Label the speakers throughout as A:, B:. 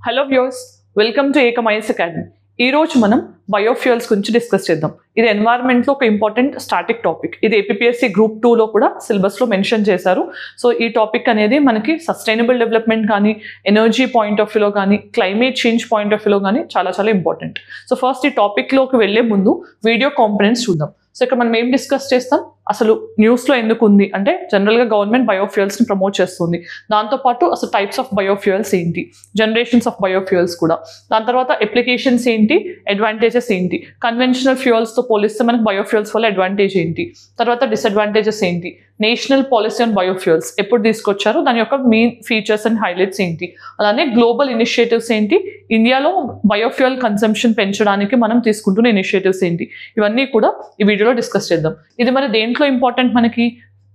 A: Hello viewers, welcome to ఏకమైన్స్ academy. ఈ రోజు మనం బయోఫ్యూయల్స్ గురించి డిస్కస్ చేద్దాం. ఇది ఎన్వైరన్మెంట్లో ఒక ఇంపార్టెంట్ స్టాటిక్ టాపిక్. ఇది ఏపీఎస్సీ గ్రూప్ 2లో కూడా సిలబస్లో మెన్షన్ చేశారు. సో ఈ టాపిక్ అనేది మనకి సస్టైనబుల్ డెవలప్మెంట్ కానీ, ఎనర్జీ పాయింట్ ఆఫ్ వ్యూలో కానీ, క్లైమేట్ చేంజ్ పాయింట్ ఆఫ్ వ్యూలో కానీ చాలా చాలా ఇంపార్టెంట్. సో ఫస్ట్ ఈ టాపిక్లోకి వెళ్ళే ముందు వీడియో కాంపోనెంట్స్ చూద్దాం. సో ఇక్కడ మనం ఏం డిస్కస్ చేస్తాం, అసలు న్యూస్లో ఎందుకు ఉంది అంటే జనరల్గా గవర్నమెంట్ బయోఫ్యూయల్స్ని ప్రమోట్ చేస్తుంది. దాంతోపాటు అసలు టైప్స్ ఆఫ్ బయోఫ్యూయల్స్ ఏంటి, జనరేషన్స్ ఆఫ్ బయోఫ్యూయల్స్ కూడా, దాని తర్వాత అప్లికేషన్స్ ఏంటి, అడ్వాంటేజెస్ ఏంటి, కన్వెన్షనల్ ఫ్యూయల్స్తో పోలిస్తే మనకి బయోఫ్యూయల్స్ వల్ల అడ్వాంటేజ్ ఏంటి, తర్వాత డిసడ్వాంటేజెస్ ఏంటి, నేషనల్ పాలసీ ఆన్ బయోఫ్యూయల్స్ ఎప్పుడు తీసుకొచ్చారు, దాని యొక్క మెయిన్ ఫీచర్స్ అండ్ హైలైట్స్ ఏంటి, అలానే గ్లోబల్ ఇనిషియేటివ్స్ ఏంటి, ఇండియాలో బయోఫ్యూయల్ కన్సంప్షన్ పెంచడానికి మనం తీసుకుంటున్న ఇనిషియేటివ్స్ ఏంటి, ఇవన్నీ కూడా ఈ వీడియోలో డిస్కస్ చేద్దాం. ఇది మరి దేంట్లో ఇంపార్టెంట్, మనకి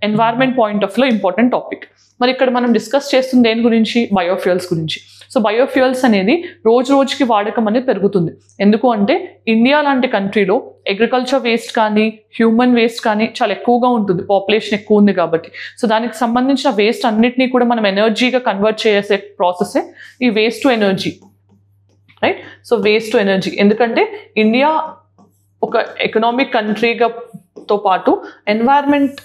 A: ఎన్వైరన్మెంట్ పాయింట్ ఆఫ్ వ్యూలో ఇంపార్టెంట్ టాపిక్. మరి ఇక్కడ మనం డిస్కస్ చేస్తుంది దేని గురించి, బయోఫ్యూయల్స్ గురించి. సో బయోఫ్యూయల్స్ అనేది రోజు రోజుకి వాడకం అనేది పెరుగుతుంది. ఎందుకు అంటే ఇండియా లాంటి కంట్రీలో అగ్రికల్చర్ వేస్ట్ కానీ, హ్యూమన్ వేస్ట్ కానీ చాలా ఎక్కువగా ఉంటుంది, పాపులేషన్ ఎక్కువ ఉంది కాబట్టి. సో దానికి సంబంధించిన వేస్ట్ అన్నిటినీ కూడా మనం ఎనర్జీగా కన్వర్ట్ చేసే ప్రాసెసే ఈ waste to energy, right. So waste to energy, ఎందుకంటే ఇండియా ఒక ఎకనామిక్ కంట్రీతో పాటు ఎన్వైరన్మెంట్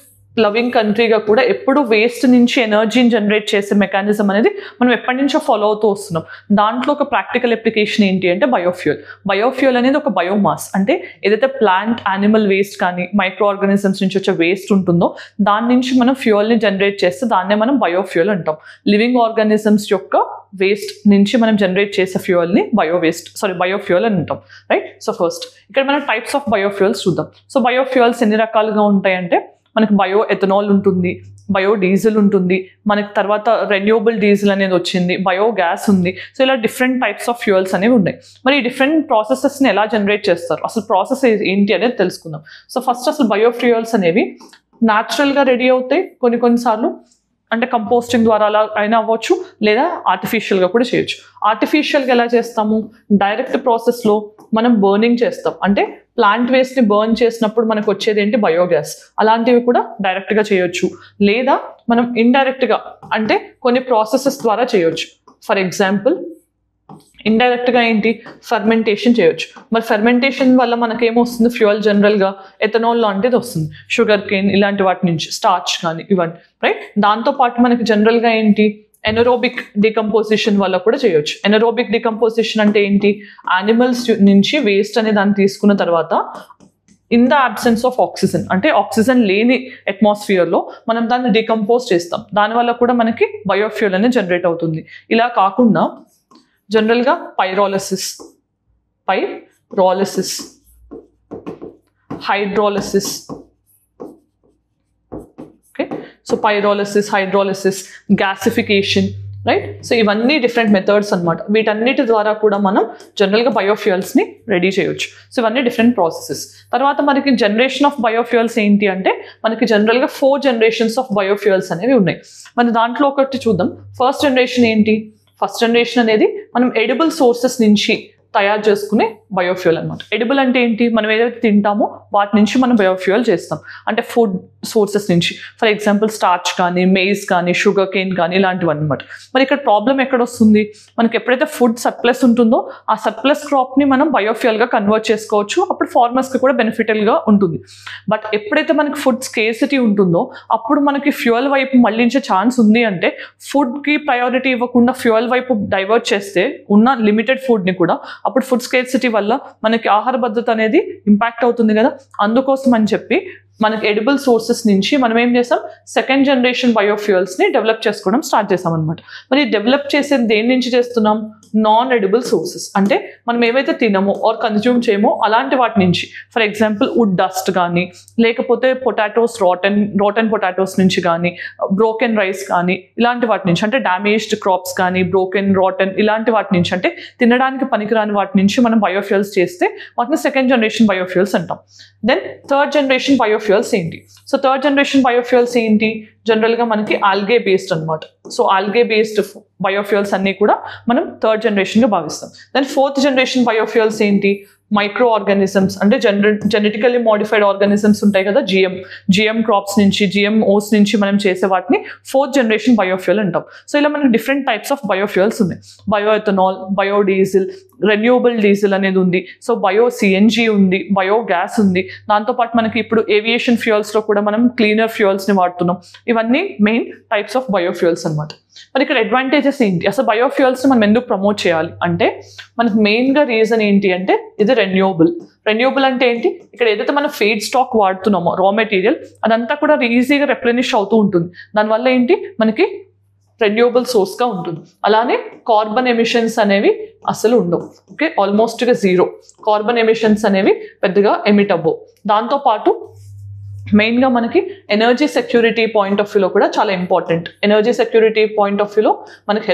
A: లవింగ్ కంట్రీగా కూడా ఎప్పుడు వేస్ట్ నుంచి ఎనర్జీని జనరేట్ చేసే మెకానిజం అనేది మనం ఎప్పటి నుంచో ఫాలో అవుతూ వస్తున్నాం. దాంట్లో ఒక ప్రాక్టికల్ అప్లికేషన్ ఏంటి అంటే బయోఫ్యూయల్. బయోఫ్యూయల్ అనేది ఒక బయోమాస్, అంటే ఏదైతే ప్లాంట్, యానిమల్ వేస్ట్ కానీ, మైక్రో ఆర్గానిజమ్స్ నుంచి వచ్చే వేస్ట్ ఉంటుందో దాని నుంచి మనం ఫ్యూయల్ని జనరేట్ చేస్తే దాన్నే మనం బయోఫ్యూయల్ అంటాం. లివింగ్ ఆర్గానిజమ్స్ యొక్క వేస్ట్ నుంచి మనం జనరేట్ చేసే ఫ్యూయల్ని బయోఫ్యూయల్ అని అంటాం, రైట్. సో ఫస్ట్ ఇక్కడ మనం టైప్స్ ఆఫ్ బయోఫ్యూయల్స్ చూద్దాం. సో బయోఫ్యూయల్స్ ఎన్ని రకాలుగా ఉంటాయంటే మనకి బయో ఎథనాల్ ఉంటుంది, బయో డీజిల్ ఉంటుంది, మనకి తర్వాత రెన్యూవబుల్ డీజిల్ అనేది వచ్చింది, బయో గ్యాస్ ఉంది. సో ఇలా డిఫరెంట్ టైప్స్ ఆఫ్ ఫ్యూయల్స్ అనేవి ఉన్నాయి. మరి ఈ డిఫరెంట్ ప్రాసెసెస్ని ఎలా జనరేట్ చేస్తారు, అసలు ప్రాసెస్ ఏంటి అనేది తెలుసుకుందాం. సో ఫస్ట్ అసలు బయోఫ్యూయల్స్ అనేవి న్యాచురల్గా రెడీ అవుతాయి, కొన్నిసార్లు అంటే కంపోస్టింగ్ ద్వారా అలా అయినా అవ్వచ్చు, లేదా ఆర్టిఫిషియల్గా కూడా చేయొచ్చు. ఆర్టిఫిషియల్గా ఎలా చేస్తాము, డైరెక్ట్ ప్రాసెస్లో మనం బర్నింగ్ చేస్తాం, అంటే ప్లాంట్ వేస్ట్ని బర్న్ చేసినప్పుడు మనకు వచ్చేది ఏంటి, బయోగ్యాస్. అలాంటివి కూడా డైరెక్ట్గా చేయొచ్చు, లేదా మనం ఇండైరెక్ట్గా అంటే కొన్ని ప్రాసెసెస్ ద్వారా చేయొచ్చు. ఫర్ ఎగ్జాంపుల్ ఇండైరెక్ట్గా ఏంటి, ఫర్మెంటేషన్ చేయొచ్చు. మరి ఫర్మెంటేషన్ వల్ల మనకేమొస్తుంది, ఫ్యూయల్ జనరల్గా ఎథనాల్ లాంటిది వస్తుంది, షుగర్ కేన్ ఇలాంటి వాటి నుంచి, స్టార్చ్ కానీ ఇవన్నీ, రైట్. దాంతోపాటు మనకి జనరల్గా ఏంటి, ఎనరోబిక్ డికంపోజిషన్ వల్ల కూడా చేయొచ్చు. ఎనరోబిక్ డికంపోజిషన్ అంటే ఏంటి, యానిమల్స్ నుంచి వేస్ట్ అనే దాన్ని తీసుకున్న తర్వాత in the absence of oxygen, అంటే ఆక్సిజన్ లేని అట్మాస్ఫియర్లో మనం దాన్ని డికంపోజ్ చేస్తాం, దానివల్ల కూడా మనకి బయోఫ్యూయల్ అనేది జనరేట్ అవుతుంది. ఇలా కాకుండా జనరల్గా pyrolysis, hydrolysis, okay. So pyrolysis, hydrolysis, gasification, right. So ఇవన్నీ డిఫరెంట్ మెథడ్స్ అనమాట. వీటన్నిటి ద్వారా కూడా మనం జనరల్గా బయోఫ్యూయల్స్ని రెడీ చేయొచ్చు. సో ఇవన్నీ డిఫరెంట్ ప్రాసెసెస్. తర్వాత మనకి జనరేషన్ ఆఫ్ బయోఫ్యూయల్స్ ఏంటి అంటే మనకి జనరల్గా 4 జనరేషన్స్ ఆఫ్ బయోఫ్యూయల్స్ అనేవి ఉన్నాయి. మన దాంట్లో ఒకటి చూద్దాం. ఫస్ట్ జనరేషన్ ఏంటి, ఫస్ట్ జనరేషన్ అనేది మనం ఎడిబుల్ సోర్సెస్ నుంచి తయారు చేసుకునే బయోఫ్యూయల్ అనమాట. ఎడిబుల్ అంటే ఏంటి, మనం ఏదైతే తింటామో వాటి నుంచి మనం బయోఫ్యూయల్ చేస్తాం, అంటే ఫుడ్ సోర్సెస్ నుంచి. ఫర్ ఎగ్జాంపుల్ స్టార్చ్ కానీ, మేజ్ కానీ, షుగర్ కేన్ కానీ ఇలాంటివి అనమాట. మరి ఇక్కడ ప్రాబ్లం ఎక్కడ వస్తుంది, మనకి ఎప్పుడైతే ఫుడ్ సర్ప్లస్ ఉంటుందో ఆ సర్ప్లస్ క్రాప్ని మనం బయోఫ్యూయల్గా కన్వర్ట్ చేసుకోవచ్చు, అప్పుడు ఫార్మర్స్కి కూడా బెనిఫిటల్గా ఉంటుంది. బట్ ఎప్పుడైతే మనకి ఫుడ్ స్కేర్సిటీ ఉంటుందో అప్పుడు మనకి ఫ్యూయల్ వైపు మళ్ళించే ఛాన్స్ ఉంది. అంటే ఫుడ్కి ప్రయారిటీ ఇవ్వకుండా ఫ్యూయల్ వైపు డైవర్ట్ చేస్తే ఉన్న లిమిటెడ్ ఫుడ్ని కూడా, అప్పుడు ఫుడ్ స్కేర్సిటీ వల్ల మనకి ఆహార భద్రత అనేది ఇంపాక్ట్ అవుతుంది కదా. అందుకోసం అని చెప్పి మనకి ఎడిబుల్ సోర్సెస్ నుంచి మనం ఏం చేస్తాం, సెకండ్ జనరేషన్ బయోఫ్యూయల్స్ని డెవలప్ చేసుకోవడం స్టార్ట్ చేస్తాం అనమాట. మరి డెవలప్ చేసేది దేని నుంచి చేస్తున్నాం, నాన్ ఎడిబుల్ సోర్సెస్, అంటే మనం ఏవైతే తినమో ఆర్ కన్జ్యూమ్ చేయమో అలాంటి వాటి నుంచి. ఫర్ ఎగ్జాంపుల్ వుడ్ డస్ట్ కానీ, లేకపోతే పొటాటోస్, రోటన్ పొటాటోస్ నుంచి కానీ, బ్రోకెన్ రైస్ కానీ, ఇలాంటి వాటి నుంచి, అంటే డ్యామేజ్డ్ క్రాప్స్ కానీ, రోటన్ ఇలాంటి వాటి నుంచి, అంటే తినడానికి పనికిరాని వాటి నుంచి మనం బయోఫ్యూయల్స్ చేస్తే వాటిని సెకండ్ జనరేషన్ బయోఫ్యూయల్స్ అంటాం. దెన్ థర్డ్ జనరేషన్ బయోఫ్యూయల్స్ ఏంటి, సో థర్డ్ జనరేషన్ బయోఫ్యూయల్స్ ఏంటి, జనరల్గా మనకి ఆల్గే బేస్డ్ అనమాట. సో ఆల్గే బేస్డ్ బయోఫ్యూయల్స్ అన్నీ కూడా మనం థర్డ్ జనరేషన్గా భావిస్తాం. దెన్ ఫోర్త్ జనరేషన్ బయోఫ్యూయల్స్ ఏంటి? మైక్రో ఆర్గానిజమ్స్ అంటే జెనెటికల్లీ మోడిఫైడ్ ఆర్గానిజమ్స్ ఉంటాయి కదా, జిఎం క్రాప్స్ నుంచి, జిఎంఓస్ నుంచి మనం చేసే వాటిని ఫోర్త్ జనరేషన్ బయోఫ్యూయల్ అంటాం. సో ఇలా మనకి డిఫరెంట్ టైప్స్ ఆఫ్ బయోఫ్యూయల్స్ ఉన్నాయి. బయోఎథనాల్, బయోడీజిల్, రెన్యూవబుల్ డీజిల్ అనేది ఉంది. సో బయో సిఎన్జి ఉంది, బయోగ్యాస్ ఉంది. దాంతోపాటు మనకి ఇప్పుడు ఏవియేషన్ ఫ్యూయల్స్లో కూడా మనం క్లీనర్ ఫ్యూయల్స్ని వాడుతున్నాం. ఇవన్నీ మెయిన్ టైప్స్ ఆఫ్ బయోఫ్యూయల్స్ అనమాట. మరి ఇక్కడ అడ్వాంటేజెస్ ఏంటి? అసలు బయోఫ్యూయల్స్ని మనం ఎందుకు ప్రమోట్ చేయాలి అంటే మనకు మెయిన్గా రీజన్ ఏంటి అంటే ఇది రెన్యూవబుల్ అంటే ఏంటి? ఇక్కడ ఏదైతే మనం ఫీడ్ స్టాక్ వాడుతున్నామో రా మెటీరియల్ అదంతా కూడా ఈజీగా రెప్లెనిష్ అవుతూ ఉంటుంది. దానివల్ల ఏంటి మనకి రెన్యూవబుల్ సోర్స్గా ఉంటుంది. అలానే కార్బన్ ఎమిషన్స్ అనేవి అసలు ఉండవు. ఓకే, ఆల్మోస్ట్గా జీరో కార్బన్ ఎమిషన్స్ అనేవి పెద్దగా ఎమిట్ అవ్వవు. దాంతోపాటు మెయిన్గా మనకి ఎనర్జీ సెక్యూరిటీ పాయింట్ ఆఫ్ వ్యూలో కూడా చాలా important. Energy security point of వ్యూలో మనకి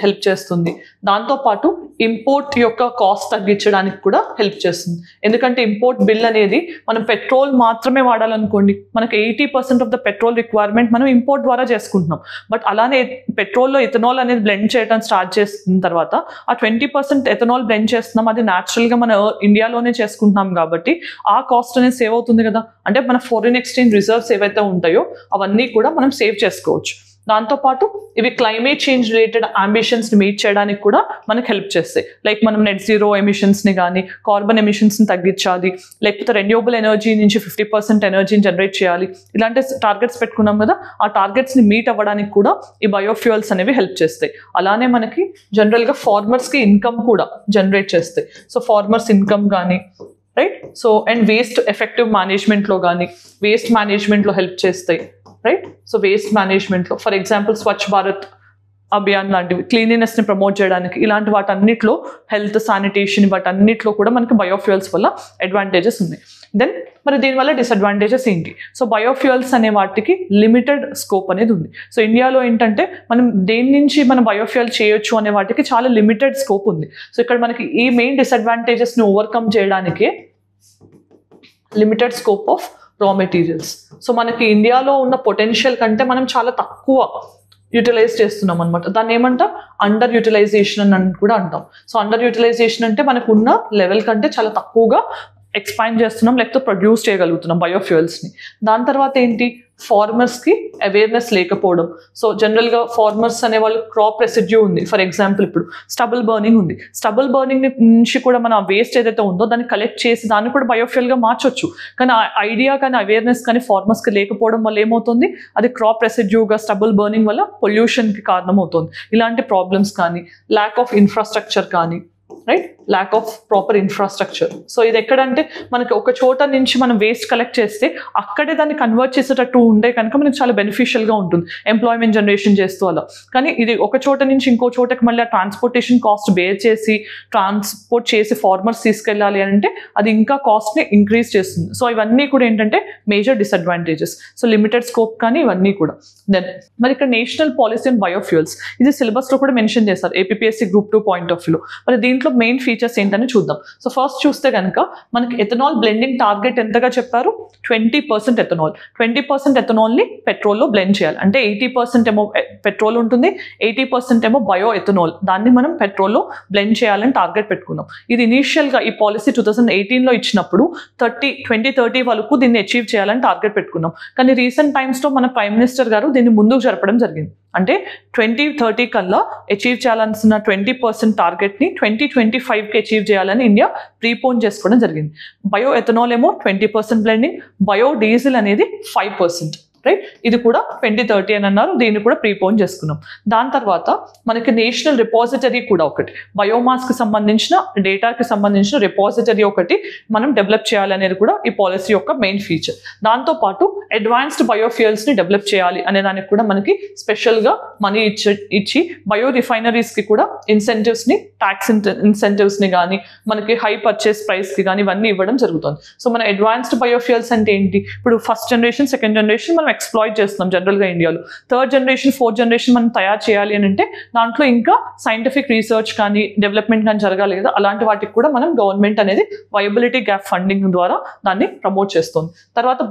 A: హెల్ప్ చేస్తుంది. దాంతోపాటు ఇంపోర్ట్ యొక్క కాస్ట్ తగ్గించడానికి కూడా హెల్ప్ చేస్తుంది. ఎందుకంటే ఇంపోర్ట్ బిల్ అనేది మనం పెట్రోల్ మాత్రమే వాడాలనుకోండి, మనకి 80% ఆఫ్ ద పెట్రోల్ రిక్వైర్మెంట్ మనం ఇంపోర్ట్ ద్వారా చేసుకుంటున్నాం. బట్ అలానే పెట్రోల్లో ఎథనాల్ అనేది బ్లెండ్ చేయడం స్టార్ట్ చేసిన తర్వాత ఆ 20% ఎథనాల్ బ్లెండ్ చేస్తున్నాం, అది న్యాచురల్గా మన ఇండియాలోనే చేసుకుంటున్నాం కాబట్టి ఆ కాస్ట్ అనేది సేవ్ అవుతుంది కదా. అంటే మన ఫారిన్ ఎక్స్చేంజ్ రిజర్వ్స్ ఏవైతే ఉంటాయో అవన్నీ కూడా మనం సేవ్ చేసుకోవచ్చు. దాంతోపాటు ఇవి క్లైమేట్ చేంజ్ రిలేటెడ్ అంబిషన్స్ని మీట్ చేయడానికి కూడా మనకు హెల్ప్ చేస్తాయి. లైక్ మనం నెట్ జీరో ఎమిషన్స్ని కానీ, కార్బన్ ఎమిషన్స్ని తగ్గించాలి, లేకపోతే రెన్యూవబుల్ ఎనర్జీ నుంచి 50% ఎనర్జీని జనరేట్ చేయాలి, ఇలాంటి టార్గెట్స్ పెట్టుకున్నాం కదా. ఆ టార్గెట్స్ని మీట్ అవ్వడానికి కూడా ఈ బయోఫ్యూయల్స్ అనేవి హెల్ప్ చేస్తాయి. అలానే మనకి జనరల్గా ఫార్మర్స్కి ఇన్కమ్ కూడా జనరేట్ చేస్తాయి. సో ఫార్మర్స్ ఇన్కమ్ కానీ right, so and waste effective మేనేజ్మెంట్లో కానీ, వేస్ట్ మేనేజ్మెంట్లో హెల్ప్ చేస్తాయి రైట్. సో వేస్ట్ మేనేజ్మెంట్లో ఫర్ ఎగ్జాంపుల్ స్వచ్ఛ భారత్ అభియాన్ లాంటివి క్లీనినెస్ని ప్రమోట్ చేయడానికి, ఇలాంటి వాటన్నిటిలో హెల్త్, శానిటేషన్ వాటన్నిటిలో కూడా మనకి బయోఫ్యూయల్స్ వల్ల అడ్వాంటేజెస్ ఉన్నాయి. దెన్ మరి దీనివల్ల డిసడ్వాంటేజెస్ ఏంటి? సో బయోఫ్యూయల్స్ అనే వాటికి లిమిటెడ్ స్కోప్ అనేది ఉంది. సో ఇండియాలో ఏంటంటే మనం దేని నుంచి మనం బయోఫ్యూయల్ చేయొచ్చు అనే వాటికి చాలా లిమిటెడ్ స్కోప్ ఉంది. సో ఇక్కడ మనకి ఈ మెయిన్ డిసడ్వాంటేజెస్ని ఓవర్కమ్ చేయడానికి లిమిటెడ్ స్కోప్ ఆఫ్ రా మెటీరియల్స్. సో మనకి ఇండియాలో ఉన్న పొటెన్షియల్ కంటే మనం చాలా తక్కువ యూటిలైజ్ చేస్తున్నాం అనమాట. దాన్ని ఏమంటాం? అండర్ యూటిలైజేషన్ అని కూడా అంటాం. సో అండర్ యూటిలైజేషన్ అంటే మనకు ఉన్న లెవెల్ కంటే చాలా తక్కువగా ఎక్స్పాండ్ చేస్తున్నాం, లేకపోతే ప్రొడ్యూస్ చేయగలుగుతున్నాం బయోఫ్యూయల్స్ని. దాని తర్వాత ఏంటి? ఫార్మర్స్కి అవేర్నెస్ లేకపోవడం. సో జనరల్గా ఫార్మర్స్ అనే వాళ్ళు క్రాప్ రెసిడ్యూ ఉంది, ఫర్ ఎగ్జాంపుల్ ఇప్పుడు స్టబుల్ బర్నింగ్ ఉంది. స్టబుల్ బర్నింగ్ నుంచి కూడా మన వేస్ట్ ఏదైతే ఉందో దాన్ని కలెక్ట్ చేసి దాన్ని కూడా బయోఫ్యూయల్గా మార్చొచ్చు. కానీ ఐడియా కానీ అవేర్నెస్ కానీ ఫార్మర్స్కి లేకపోవడం వల్ల ఏమవుతుంది? అది క్రాప్ రెసిడ్యూగా స్టబుల్ బర్నింగ్ వల్ల పొల్యూషన్కి కారణం అవుతుంది. ఇలాంటి ప్రాబ్లమ్స్ కానీ, ల్యాక్ ఆఫ్ ఇన్ఫ్రాస్ట్రక్చర్ కానీ right, lack of proper infrastructure. So ఇది ఎక్కడంటే మనకి ఒక చోట నుంచి మనం వేస్ట్ కలెక్ట్ చేస్తే అక్కడే దాన్ని కన్వర్ట్ చేసేటట్టు ఉండే కనుక మనకి చాలా బెనిఫిషియల్గా ఉంటుంది ఎంప్లాయ్మెంట్ జనరేషన్ చేస్తూ అలా. కానీ ఇది ఒక చోట నుంచి ఇంకో చోటకి మళ్ళీ ఆ ట్రాన్స్పోర్టేషన్ కాస్ట్ బేర్ చేసి ట్రాన్స్పోర్ట్ చేసి ఫార్మర్స్ తీసుకెళ్ళాలి అంటే అది ఇంకా కాస్ట్ని ఇంక్రీజ్ చేస్తుంది. సో ఇవన్నీ కూడా ఏంటంటే major disadvantages. So limited scope కానీ ఇవన్నీ కూడా. దెన్ మరి ఇక్కడ నేషనల్ పాలసీ ఆన్ బయోఫ్యూయల్స్ ఇది సిలబస్లో కూడా మెన్షన్ చేశారు ఏపీఎస్సీ గ్రూప్ 2 పాయింట్ ఆఫ్ వ్యూలో. మరి దీంట్లో మెయిన్ ఫీచర్స్ ఏంటని చూద్దాం. సో ఫస్ట్ చూస్తే కనుక మనకి ఎథనాల్ బ్లెండింగ్ టార్గెట్ ఎంతగా చెప్పారు? 20% ఎథనాల్. 20% ఎథనాల్ని పెట్రోల్లో బ్లెండ్ చేయాలి. అంటే 80% ఏమో పెట్రోల్ ఉంటుంది, 80% ఏమో బయో ఎథనాల్, దాన్ని మనం పెట్రోల్లో బ్లెండ్ చేయాలని టార్గెట్ పెట్టుకున్నాం. ఇది ఇనీషియల్గా ఈ పాలసీ 2018లో ఇచ్చినప్పుడు 2030 వరకు దీన్ని అచీవ్ చేయాలని టార్గెట్ పెట్టుకున్నాం. కానీ రీసెంట్ టైమ్స్లో మన ప్రైమ్ మినిస్టర్ గారు దీన్ని ముందుకు జరపడం జరిగింది. అంటే 2030 కల్లా అచీవ్ చేయాల్సిన 20% టార్గెట్ని 2025కి అచీవ్ చేయాలని ఇండియా ప్రీపోన్ చేసుకోవడం జరిగింది. బయో ఎథనాల్ ఏమో 20% బ్లెండింగ్, బయో డీజిల్ అనేది 5%. రైట్, ఇది కూడా 2030 అని అన్నారు, దీన్ని కూడా ప్రీపోన్ చేసుకున్నాం. దాని తర్వాత మనకి నేషనల్ రిపాజిటరీ కూడా ఒకటి, బయోమాస్కి సంబంధించిన డేటాకి సంబంధించిన రిపాజిటరీ ఒకటి మనం డెవలప్ చేయాలనేది కూడా ఈ పాలసీ యొక్క మెయిన్ ఫీచర్. దాంతోపాటు అడ్వాన్స్డ్ బయోఫ్యూయల్స్ని డెవలప్ చేయాలి అనే దానికి కూడా మనకి స్పెషల్గా మనీ ఇచ్చి బయో రిఫైనరీస్కి కూడా ఇన్సెంటివ్స్ని, ట్యాక్స్ ఇన్సెంటివ్స్ని కానీ మనకి హై పర్చేస్ ప్రైస్కి కానీ ఇవన్నీ ఇవ్వడం జరుగుతుంది. సో మన అడ్వాన్స్డ్ బయోఫ్యూయల్స్ అంటే ఏంటి? ఇప్పుడు ఫస్ట్ జనరేషన్, సెకండ్ జనరేషన్ మనం ఎక్స్ప్లాయిట్ చేస్తున్నాం జనరల్గా ఇండియాలో. థర్డ్ జనరేషన్, ఫోర్త్ జనరేషన్ మనం తయారు చేయాలి అని అంటే దాంట్లో ఇంకా సైంటిఫిక్ రీసెర్చ్ కానీ డెవలప్మెంట్ కానీ జరగాలి కదా, అలాంటి వాటికి కూడా మనం గవర్నమెంట్ అనేది వయబిలిటీ గ్యాప్ ఫండింగ్ ద్వారా దాన్ని ప్రమోట్ చేస్తుంది. తర్వాత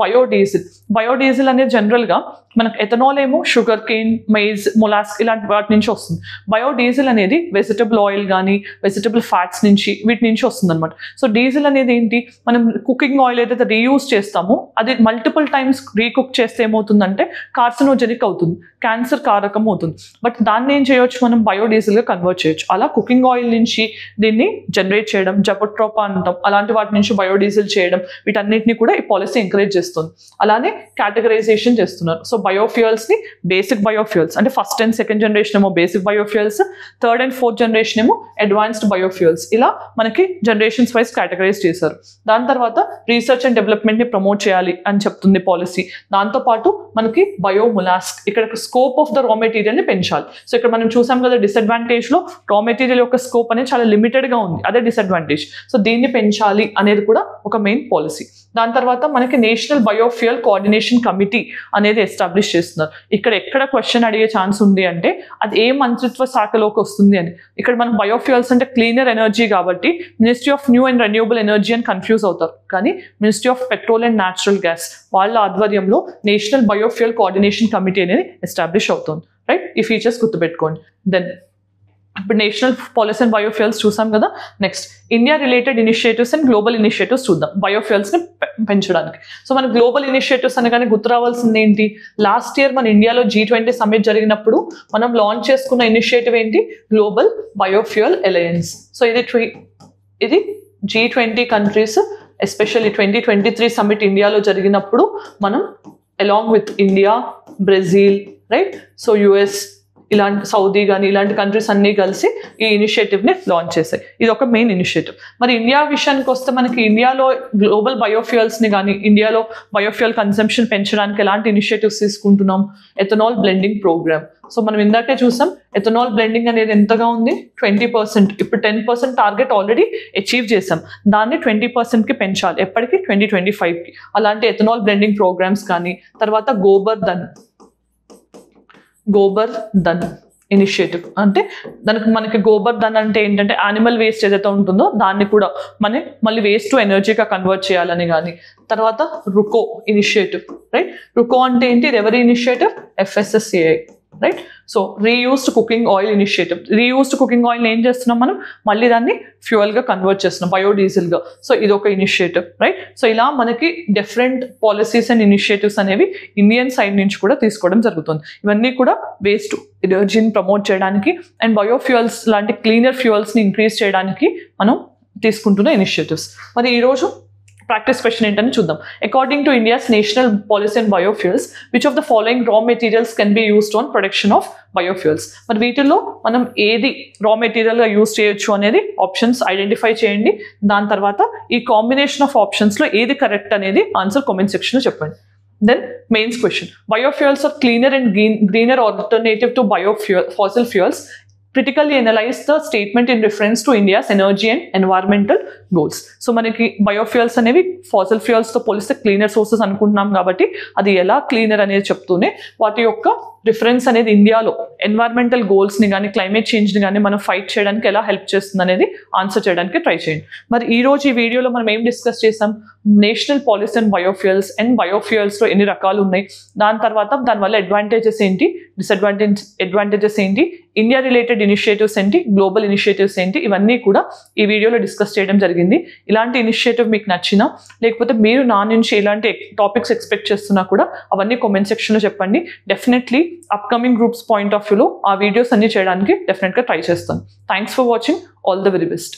A: బయోడీజిల్ అనేది జనరల్గా మనకు ఎథనాల్ ఏమో షుగర్ కేన్, మైజ్, మొలాస్క్ ఇలాంటి వాటి నుంచి వస్తుంది. బయోడీజిల్ అనేది వెజిటబుల్ ఆయిల్ కానీ వెజిటబుల్ ఫ్యాట్స్ నుంచి వీటి నుంచి వస్తుంది అనమాట. సో డీజిల్ అనేది ఏంటి, మనం కుకింగ్ ఆయిల్ ఏదైతే రీయూజ్ చేస్తామో అది మల్టిపుల్ టైమ్స్ రీకుక్ చేస్తే ఏమవుతుందంటే కార్సినోజెనిక్ అవుతుంది, క్యాన్సర్ కారకం అవుతుంది. బట్ దాన్ని ఏం చేయొచ్చు, మనం బయోడీజిల్గా కన్వర్ట్ చేయొచ్చు. అలా కుకింగ్ ఆయిల్ నుంచి దీన్ని జనరేట్ చేయడం, జపట్రోపా అంటాం, అలాంటి వాటి నుంచి బయోడీజిల్ చేయడం, వీటన్నిటిని కూడా ఈ పాలసీ ఎంకరేజ్ చేస్తుంది. అలానే కేటగరైజేషన్ చేస్తున్నారు. సో బయోఫ్యూయల్స్ని బేసిక్ బయోఫ్యూయల్స్ అంటే ఫస్ట్ అండ్ సెకండ్ జనరేషన్ ఏమో basic biofuels, third and fourth generation ఏమో అడ్వాన్స్డ్ బయోఫ్యూయల్స్, ఇలా మనకి జనరేషన్స్ వైజ్ కేటగరైజ్ చేశారు. దాని తర్వాత రీసెర్చ్ అండ్ డెవలప్మెంట్ని ప్రమోట్ చేయాలి అని చెప్తుంది పాలసీ. దాంతోపాటు మనకి బయోమొలాస్క్, ఇక్కడ స్కోప్ ఆఫ్ ద రా మెటీరియల్ని పెంచాలి. సో ఇక్కడ మనం చూసాం కదా డిసడ్వాంటేజ్లో రా మెటీరియల్ యొక్క స్కోప్ అనేది చాలా లిమిటెడ్గా ఉంది, అదే డిసడ్వాంటేజ్. సో దీన్ని పెంచాలి అనేది కూడా ఒక మెయిన్ పాలసీ. దాని తర్వాత మనకి నేషనల్ బయోఫ్యూయల్ కోఆర్డినేషన్ కమిటీ అనేది ఎస్టాబ్లిష్ చేస్తున్నారు. ఇక్కడ ఎక్కడ క్వశ్చన్ అడిగే ఛాన్స్ ఉంది అంటే అది ఏ మంత్రిత్వ శాఖలోకి వస్తుంది అని. ఇక్కడ మనం బయోఫ్యూయల్స్ అంటే క్లీనర్ ఎనర్జీ కాబట్టి ministry of new and renewable energy అని కన్ఫ్యూజ్ అవుతారు, కానీ ministry of petrol and natural gas వాళ్ళ ఆధ్వర్యంలో నేషనల్ బయోఫ్యూయల్ కోఆర్డినేషన్ కమిటీ అనేది ఎస్టాబ్లిష్ అవుతుంది. రైట్, ఈ ఫీచర్స్ గుర్తుపెట్టుకోండి. దెన్ ఇప్పుడు నేషనల్ పాలసీ అండ్ బయోఫ్యూయల్స్ చూసాం కదా. Next India related initiatives and global initiatives చూద్దాం బయోఫ్యూయల్స్ని పెంచడానికి. సో మన గ్లోబల్ ఇనిషియేటివ్స్ అనగానే గుర్తు రావాల్సింది ఏంటి, లాస్ట్ ఇయర్ మన ఇండియాలో G20 సమ్మిట్ జరిగినప్పుడు మనం లాంచ్ చేసుకున్న ఇనిషియేటివ్ ఏంటి, గ్లోబల్ బయోఫ్యూయల్ అలయన్స్. సో ఇది G20 కంట్రీస్ ఎస్పెషల్లీ 2023 సమ్మిట్ ఇండియాలో జరిగినప్పుడు మనం along with India, Brazil, right, so US, ఇలాంటి సౌదీ కానీ ఇలాంటి కంట్రీస్ అన్నీ కలిసి ఈ ఇనిషియేటివ్ని లాంచ్ చేశాయి. ఇది ఒక మెయిన్ ఇనిషియేటివ్. మరి ఇండియా విషయానికి వస్తే మనకి ఇండియాలో గ్లోబల్ బయోఫ్యూయల్స్ని కానీ ఇండియాలో బయోఫ్యూయల్ కన్సంప్షన్ పెంచడానికి ఎలాంటి ఇనిషియేటివ్స్ తీసుకుంటున్నాం, ఎథనాల్ బ్లెండింగ్ ప్రోగ్రామ్. సో మనం ఇందాకే చూసాం ఎథనాల్ బ్లెండింగ్ అనేది ఎంతగా ఉంది, 20%. ఇప్పుడు 10% టార్గెట్ ఆల్రెడీ అచీవ్ చేసాం, దాన్ని 20%కి పెంచాలి ఎప్పటికి, 2025కి. అలాంటి ఎథనాల్ బ్లెండింగ్ ప్రోగ్రామ్స్ కానీ, తర్వాత గోబర్ ధన్ ఇనిషియేటివ్ అంటే మనకి గోబర్ ధన్ అంటే ఏంటంటే యానిమల్ వేస్ట్ ఏదైతే ఉంటుందో దాన్ని కూడా మళ్ళీ వేస్ట్ టు ఎనర్జీగా కన్వర్ట్ చేయాలని కానీ. తర్వాత రుకో ఇనిషియేటివ్, రైట్, రుకో అంటే ఏంటి, ఇది ఎవరి initiative, FSSAI, right. So reused cooking oil initiative. Reused cooking oil ఏం చేస్తున్నాం మనం, మళ్ళీ దాన్ని ఫ్యూయల్గా కన్వర్ట్ చేస్తున్నాం, బయోడీజిల్గా. సో ఇది ఒక ఇనిషియేటివ్, రైట్. సో ఇలా మనకి డిఫరెంట్ పాలసీస్ అండ్ ఇనిషియేటివ్స్ అనేవి ఇండియన్ సైడ్ నుంచి కూడా తీసుకోవడం జరుగుతుంది. ఇవన్నీ కూడా వేస్ట్ ఎనర్జీని ప్రమోట్ చేయడానికి అండ్ బయోఫ్యూయల్స్ లాంటి క్లీనర్ ఫ్యూయల్స్ని ఇంక్రీజ్ చేయడానికి మనం తీసుకుంటున్న ఇనిషియేటివ్స్. మరి ఈరోజు ప్రాక్టీస్ క్వశ్చన్ ఏంటని చూద్దాం. According to India's national policy and biofuels, which of the following రా materials can be used on production of biofuels. మరి వీటిలో మనం ఏది రా మెటీరియల్గా యూజ్ చేయొచ్చు అనేది ఆప్షన్స్ ఐడెంటిఫై చేయండి. దాని తర్వాత ఈ కాంబినేషన్ ఆఫ్ ఆప్షన్స్లో ఏది కరెక్ట్ అనేది ఆన్సర్ కామెంట్ సెక్షన్లో చెప్పండి. Then mains question, biofuels are cleaner and greener alternative to fossil fuels. Critically analyze the statement in reference to India's energy and environmental goals. So మనకి బయోఫ్యూయల్స్ అనేవి fossil ఫ్యూయల్స్తో పోలిస్తే cleaner sources అనుకుంటున్నాం కాబట్టి అది ఎలా cleaner అనేది చెప్తూనే వాటి యొక్క రిఫరెన్స్ అనేది ఇండియాలో ఎన్వైర్మెంటల్ గోల్స్ని కానీ క్లైమేట్ చేంజ్ని కానీ మనం ఫైట్ చేయడానికి ఎలా హెల్ప్ చేస్తుంది అనేది ఆన్సర్ చేయడానికి ట్రై చేయండి. మరి ఈరోజు ఈ వీడియోలో మనం ఏం డిస్కస్ చేసాం, నేషనల్ పాలసీ అండ్ బయోఫ్యూయల్స్లో ఎన్ని రకాలు ఉన్నాయి, దాని తర్వాత దానివల్ల అడ్వాంటేజెస్ ఏంటి, అడ్వాంటేజెస్ ఏంటి, ఇండియా రిలేటెడ్ ఇనిషియేటివ్స్ ఏంటి, గ్లోబల్ ఇనిషియేటివ్స్ ఏంటి, ఇవన్నీ కూడా ఈ వీడియోలో డిస్కస్ చేయడం జరిగింది. ఇలాంటి ఇనిషియేటివ్ మీకు నచ్చినా లేకపోతే మీరు నా నుంచి ఇలాంటి టాపిక్స్ ఎక్స్పెక్ట్ చేస్తున్నా కూడా అవన్నీ కామెంట్ సెక్షన్లో చెప్పండి. Definitely upcoming groups point of వ్యూలో ఆ వీడియోస్ అన్ని చేయడానికి డెఫినెట్గా ట్రై చేస్తాను. Thanks for watching. All the very best.